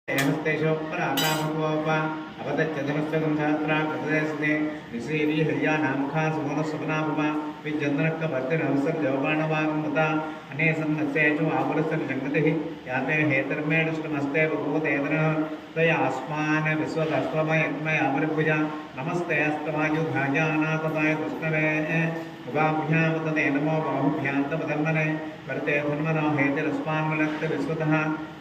हस्तेशोपराकामकोपा अवदच्चतमस्तकं सहस्रा कृतदेशते निश्रीरी हृया नामखा सुमनस्वपनाभवा विजन्द्रक्कवर्तिनवसर्जोपाणवागमता अनेसन्नस्येषु आवरसर्जङ्गतिः याते हेतर्मेडुष्टमस्ते भगवतेदनः तयास्मान् विश्वतस्त्वमयत्मय अमृभुजा नमस्ते अस्तवायुधाजानाथताय कृष्णवे मुगाभ्यां तदे नमो बाहुभ्यां तपधर्मने वर्ते धन्मनो हेतिरस्मान्मलक्त विश्वतः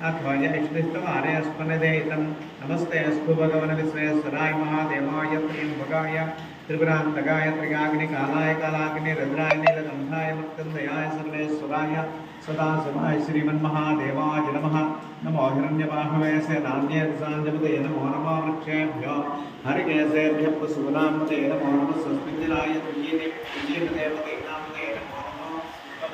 अध्वज इष्टिस्तवारे अस्मन्नेदं नमस्ते अस्तु भगवन विश्वेश्वराय महादेवाय त्र्यम्बकाय त्रिपुरान्तकाय त्रिकाग्निकालाय कालाग्नि रुद्राय नीलकण्ठाय मृत्युञ्जयाय सर्वेश्वराय सदाशिवाय श्रीमन्महादेवाय नमः। नमो हिरण्यबाहवे सेनान्यसाञ्जपते नमो नमो वृक्षेभ्यो हरिकेशेभ्यः पुष्पनामते नमो नमः स्वस्मिञ्जराय तुल्यदेवते नामते नमो नमः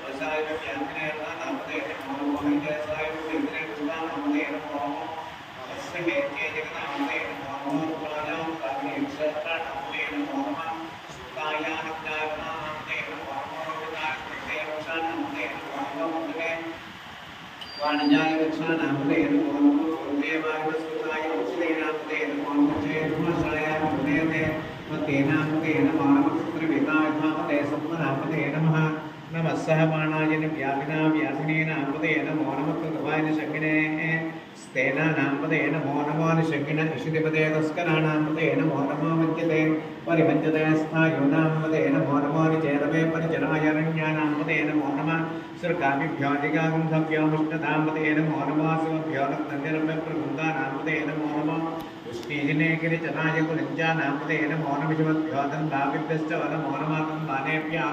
प्रसाय व्याघ्ने नामते नमो नमः हरिकेशाय तुल्यदेवते नमो नमः अस्य हेत्ये जगन्नामते नमो नमः पुराणां काग्नि नामते नमो नमः सुतायानज्ञाय नामते नमो नमः विदायते वशानमते नमो नमः वाणिज्याय रक्षानामते नमो नमः देवाय वस्तुताय वस्तुनामते नमो नमः चेतुमशाय नमते मतेनामते नमो नमः त्रिविधाय नामते सप्तनामते नमः नमः सहमानाय व्यापिना व्याधिनेनामते नमो नमः कृतवाय शकिने स्तेनानामते नमो नमः शकिन ऋषिपदे तस्कराणामते नमो नमः वज्यते परिवज्यते स्थायो नामते नमो नमः चेतवे परिचरायरण्यानामते नमो नमः सर्गाभिभ्यो दिगागन्धभ्यो विष्णुदामते नमो नमः शिवभ्यो रत्ननिरभ्यप्रबुन्दानामते नमो नमः पुष्टिजने गिरिचनाय कुलिञ्जानामते नमो नमः शिवभ्यो दन्दाभिभ्यश्च नमो नमः तन्दानेभ्यः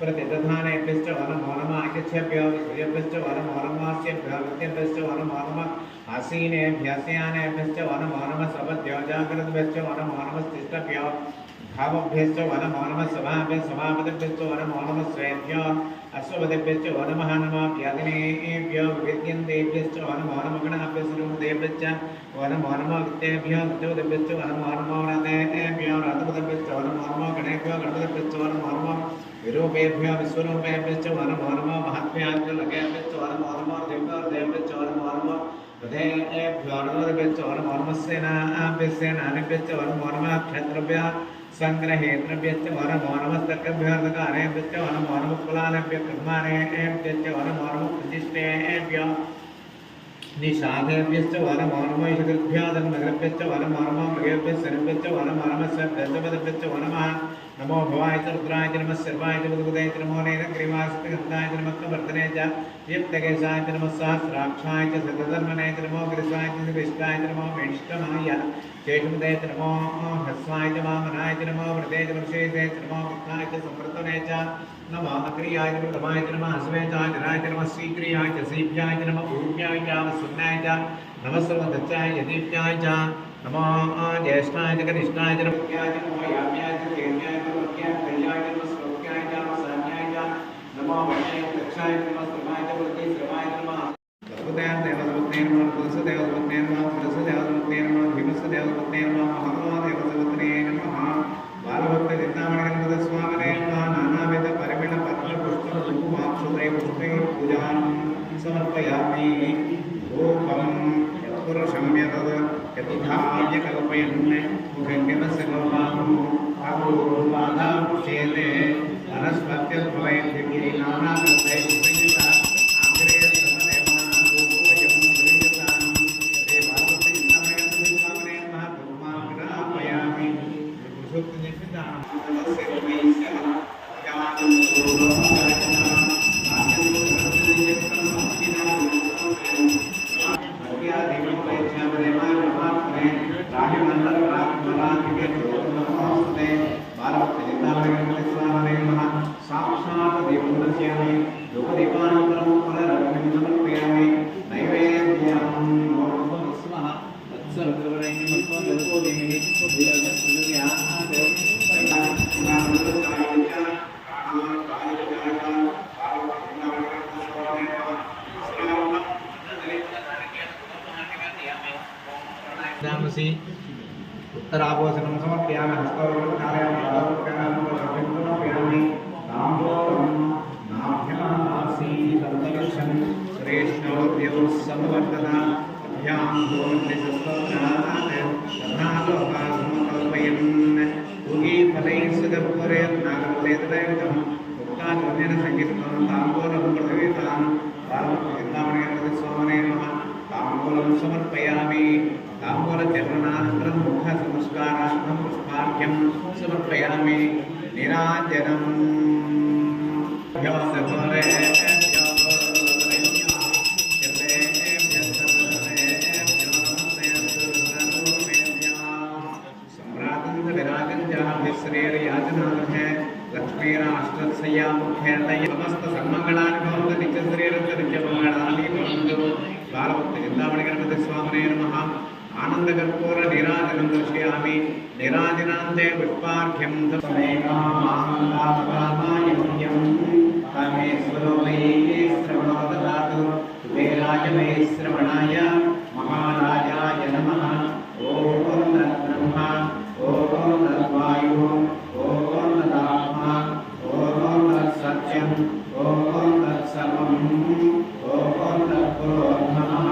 प्रतिदधानेभ्यश्च नमो नमः आगच्छेभ्यो विषयेभ्यश्च नमो नमः अस्येभ्यो विद्येभ्यश्च नमो नमः आसीनेभ्यस्यानेभ्यश्च नमो नमः सपद्यो जागृतभ्यश्च नमो नमः तिष्ठभ्यो भावभ्यश्च नमो नमः सभापतिभ्यश्च नमो नमः स्वेभ्यो अश्वपतिभ्यश्च नमः नमः व्याधिनेभ्यो विद्यन्तेभ्यश्च नमो नमः गणाभ्यश्च नमो नमः विद्येभ्यो विद्योतेभ्यश्च नमो नमः रथेभ्यो रथपतिभ्यश्च नमो नमः गणेभ्यो गणपतिभ्यश्च नमो नमः विरूपेभ्यो विश्वरूपेभ्यश्च नमो नमः महात्म्याज्ञलकेभ्यश्च नमो नमः देवदेवेभ्यश्च नमो नमः हृदयेभ्यो नमोभ्यश्च नमो नमः सेनाभ्यश्च नमो नमः क्षत्रभ्यः संग्रहेतृभ्यश्च नमो नमः तर्कभ्यर्धकारेभ्यश्च नमो नमः कुलालेभ्यः कर्मारेभ्यश्च नमो नमः प्रतिष्ठेभ्यो निषादेभ्यश्च नमो नमः ईशकृभ्यो धर्मकृभ्यश्च नमो नमः मृगेभ्यः सर्वेभ्यश्च नमो नमः सर्वेभ्यश्च नमः नमो भवाय च रुद्राय च नमः सर्वाय च बुधबुधाय च नमो नीलग्रीवास्तगन्धाय च नमः कवर्तने च युक्तकेशाय च नमः सहस्राक्षाय च सतधर्मने च नमो गिरिशाय च विष्टाय च नमो वेष्टमाय शेषमुदय च नमो हस्वाय च वामनाय च नमो वृते च वृषेशे च नमो विघ्नाय च संवर्तने च नमो अक्रियाय च प्रथमाय च नमः हस्वे च जराय च नमः श्रीक्रियाय च श्रीभ्याय च नमः ऊर्व्याय च वसुन्नाय च नमः सर्वदच्चाय यदीप्याय च नमो ज्येष्ठाय च कनिष्ठाय च नमो याम्याय च केन्याय च वक्याय कल्याय च नमः श्लोक्याय च सान्याय च नमो वक्याय च दक्षाय च नमः श्रमाय च वृत्ति श्रमाय च नमः सर्वदेव देवदेवते नमः पुरुषदेवदेवते नमः पुरुषदेवदेवते नमः भीमदेवदेवते नमः महादेवदेवते नमः बालभक्त चिन्तामणि स्वामिने नमः नानाविध परिमल पत्र पुष्प धूपाक्षते पुष्पे पूजां समर्पयामि ओम पुरुषं यतद् यतुधाय कल्पयन् मुखं सर्वं आगुरुपादाक्षेते वनस्पत्यफलैर्दिव्यै नानाविधैः सुसज्जिता आग्रे सर्वदेवानां पूजनं क्रियतां श्री बालभक्तचिन्तामणि स्वामिने नमः धूमाग्रापयामि पुरुषोक्तनिष्ठितां सर्वैः उत्तराभूषणं समर्पयामि हस्तौर्वं कारयामि ताम्बूलं नाभ्यासी तदर्शन श्रेष्ठोद्यौ संवर्धना भ्यां भूमिस्तोत्रान् उगी फलैः सुदपुरेर्नागलेतदैवतम् उक्ताद्रव्येन सङ्गीतं ताम्बूलं प्रथवितां पार्वतीर्नामणे नमः ताम्बूलं समर्पयामि ताम्बूलचर्वणानन्तरं मुखसंस्कारार्थं पुष्पार्घ्यं समर्पयामि निराञ्जनं समस्त सन्मंगलानि भवन्तु नित्यश्रीरञ्जनमङ्गलानि भवन्तु बालभक्तचिन्तामणि गणपति स्वामिने नमः आनन्दकर्पूर नीराजनं दर्शयामि नीराजनान्ते पुष्पार्घ्यं श्रवणाय महाराजाय नमः ओम तद्ब्रह्मा ओम तद्वायुः ओम तदात्मा ओम तत्सत्यं ओम तत्सर्वं ओम तत्पुरोर्नमः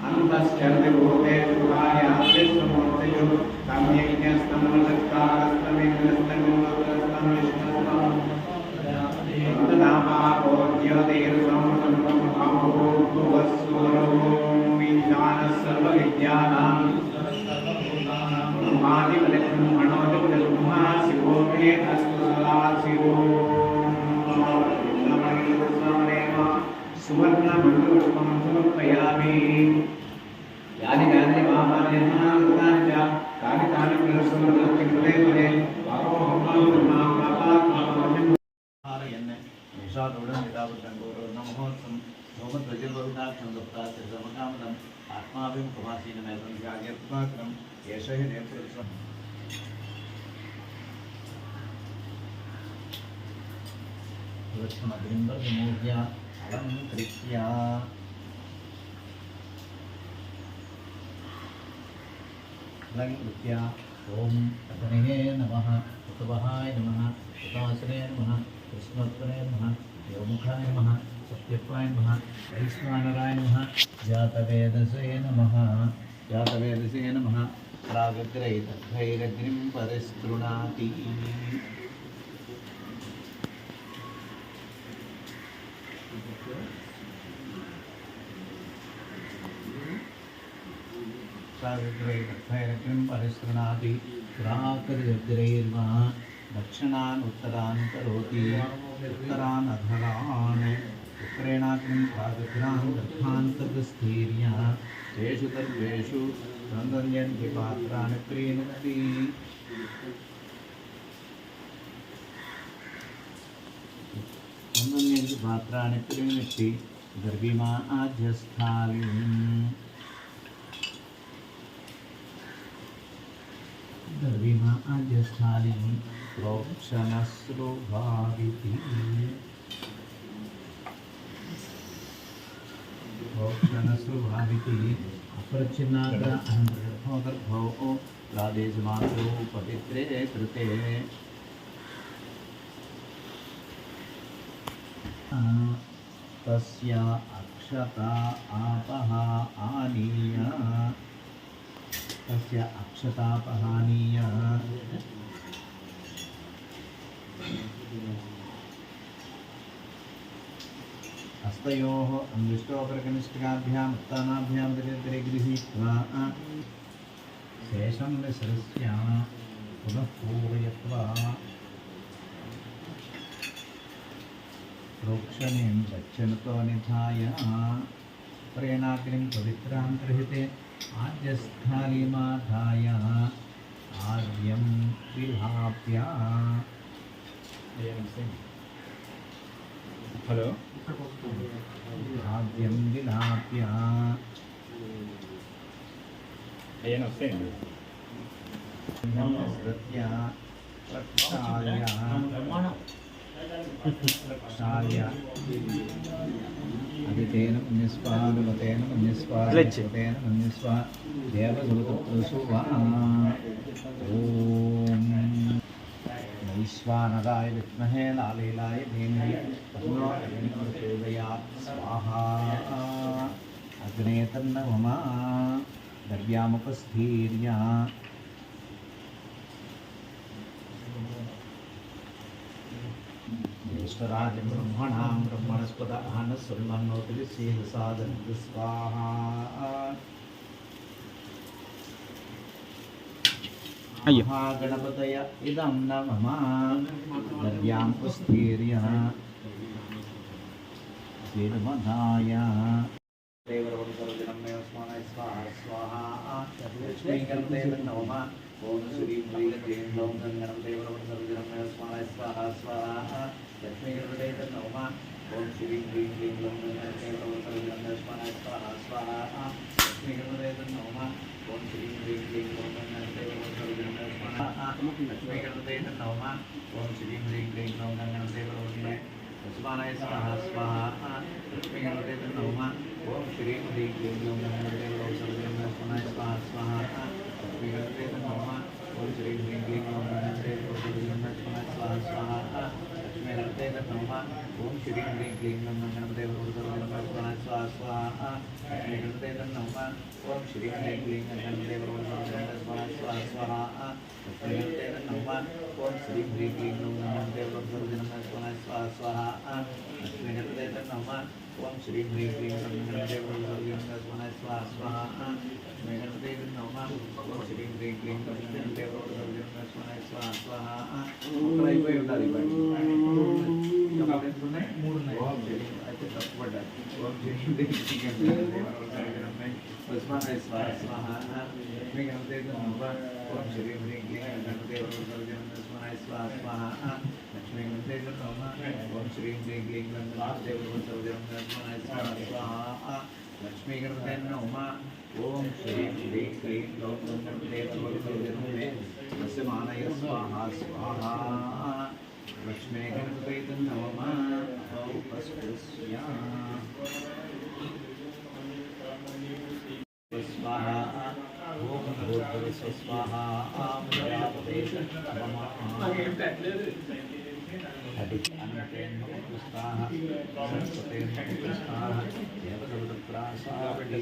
अन्तश्चरति भूतेषु कार्यास्यमूर्तयो तं यज्ञस्तं वदत्तारस्तमिन्द्रस्तं गोत्रस्तं विष्णुस्तं तदापापोद्योतिर्संवतं भूर्भुवस्सुरो ईशानः सर्वविद्यानां आदिबलिं मनोजबलिं शिवो मे अस्तु सदाशिवो सुवर्णमण्डलपुष्पं समर्पयामि यानि यानि महामान्यानि च तानि तानि पुनस्समर्पयति कृते पदे पापोहं मां पापात्मानं हारयन् निशादोडं यदावृतङ्गोरो नमोऽस्तं सोमध्वजर्वविदाक्षं दत्तात्रिसमकामदम् आत्माभिमुखमासीनमेतं जाग्यत्वाक्रम् एष हि नेतृत्वम् विमूह्य अलङ्कृत्य ओम अग्नये नमः उत्तवाहाय नमः उपासने नमः कृष्णोत्तरे नमः योमुखाय नमः सत्यत्वाय नमः वैश्वानराय नमः जातवेदसे नमः प्रागग्रैतद्भैरग्निं परिस्तृणाति प्रागग्रैतद्भैरग्निं परिस्तृणाति प्राकर्यग्रैर्वा दक्षिणान् उत्तरान् करोति उत्तरान् अधरान् उत्तरेणाग्निं प्रागग्रान् दक्षान्तगस्थीर्य तेषु तर्वेषु नन्दन्यन्ति पात्राणि प्रीणन्ति नन्दन्यन्ति पात्राणि प्रीणन्ति गर्भिमा आज्यस्थालिं प्रोक्षणस्रुभाविति अपरच्छिन्नाग्र अहङ्गर्भो प्रादेशमात्रो पवित्रे कृते तस्य अक्षता आपः आनीय हस्तयोः अंगुष्ठोपरकनिष्ठिकाभ्याम् उत्तानाभ्यां दरिद्रे गृहीत्वा शेषं विसृज्य पुनः पूरयित्वा प्रोक्षणीं दक्षिणतो निधाय प्रेणाग्निं पवित्रां गृहीते आद्यस्थालिमाधाय आद्यं विलाप्य हेलो आद्यं विलाप्य प्रक्षाल्य अदितेन मन्यस्वानुमतेन मन्यस्वानुमतेन मन्यस्वा देवसुतपुरुषुवा ओम वैश्वानराय विद्महे लालीलाय धीमहि तन्नो अग्निः प्रचोदयात् स्वाहा अग्ने तन्नवमा द्रव्यामुपस्थीर्य ज्येष्ठराजं ब्रह्मणां ब्रह्मणस्पद आनस्वन्नोतिरिसेदसादन्ति स्वाहा महागणपतय इदं न मम द्रव्यामुपस्थीर्य वेदमधाय देवरवंशरजनमे अस्मान् स्वाहा स्वाहा लक्ष्मीगणपते नमः ओम श्री ह्रीं क्लीं ग्लौं गणं देवरवंशरजनमे अस्मान् स्वाहा स्वाहा लक्ष्मीगणपते नमः ओम श्री ह्रीं क्लीं ग्लौं गणं देवरवंशरजनमे अस्मान् स्वाहा स्वाहा लक्ष्मीगणपते नमः ओम श्री ह्रीं क्लीं ग्लौं गणं देवरवंशरजनमे अस्मान् लक्ष्मीगणपते नमः ओम श्री ह्रीं क्लीं ग्लौं गणं देवरवंशरजनमे अस्मान् स्वाहा स्वाहा लक्ष्मीगणपते नमः ओम श्री ह्रीं क्लीं ग्लौं गणं देवरवंशरजनमे अस्मान् स्वाहा स्वाहा लक्ष्मीगणपते नमः ओम श्री ह्रीं क्लीं ग्लौं गणं देवरवंशरजनमे अस्मान् स्वाहा स्वाहा लक्ष्मीगणपते नमः ओम श्री ह्रीं क्लीं ग्लौं गणं देवरवंशरजनमे अस्मान् स्वाहा स्वाहा लक्ष्मीगणपते नमः ओम श्री ह्रीं क्लीं गणं देवरवंशरजनमे अस्मान् स्वाहा स्वाहा लक्ष्मीगणपते नमः ओम श्री ह्रीं क्लीं ग्लौं गणं देवरवंशरजनमे अस्मान् स्वाहा स्वाहा लक्ष्मीगणपते नमः ओम श्री ह्रीं क्लीं ग्लौं गणं देवरवंशरजनमे अस्मान् स्वाहा स्वाहा लक्ष्मीगणपते नमः ओम श्री ह्रीं क्लीं ग्लौं गणं देवरवंशरजनमे अस्मान् स्वाहा स्वाहा అయిపోయి ఉండాలి అయితే తప్పబడ్డారు ఓం శ్రీ ह्रीं क्लीं गणं देवरवंशरजनमे अस्मान् स्वाहा स्वाहा लक्ष्मीगणपते नमः ओम श्री ह्रीं क्लीं गणं देवरवंशरजनमे अस्मान् स्वाहा स्वाहा लक्ष्मीगणपते नमः ओम श्री ह्रीं क्लीं गणं देवरवंशरजनमे अस्मान् स्वाहा स्वाहा लक्ष्मीगणपते नमः ओम श्री ह्रीं क्लीं ग्लौं गणं देवरवंशरजनमे अस्मान् स्वाहा स्वाहा लक्ष्मीगणपते नमः उपस्पृश्य स्वाहा ओम भूर्भुवः स्वाहा प्रजापते नमः अन्नतेन सरस्वतेन देवदत्तप्रासादि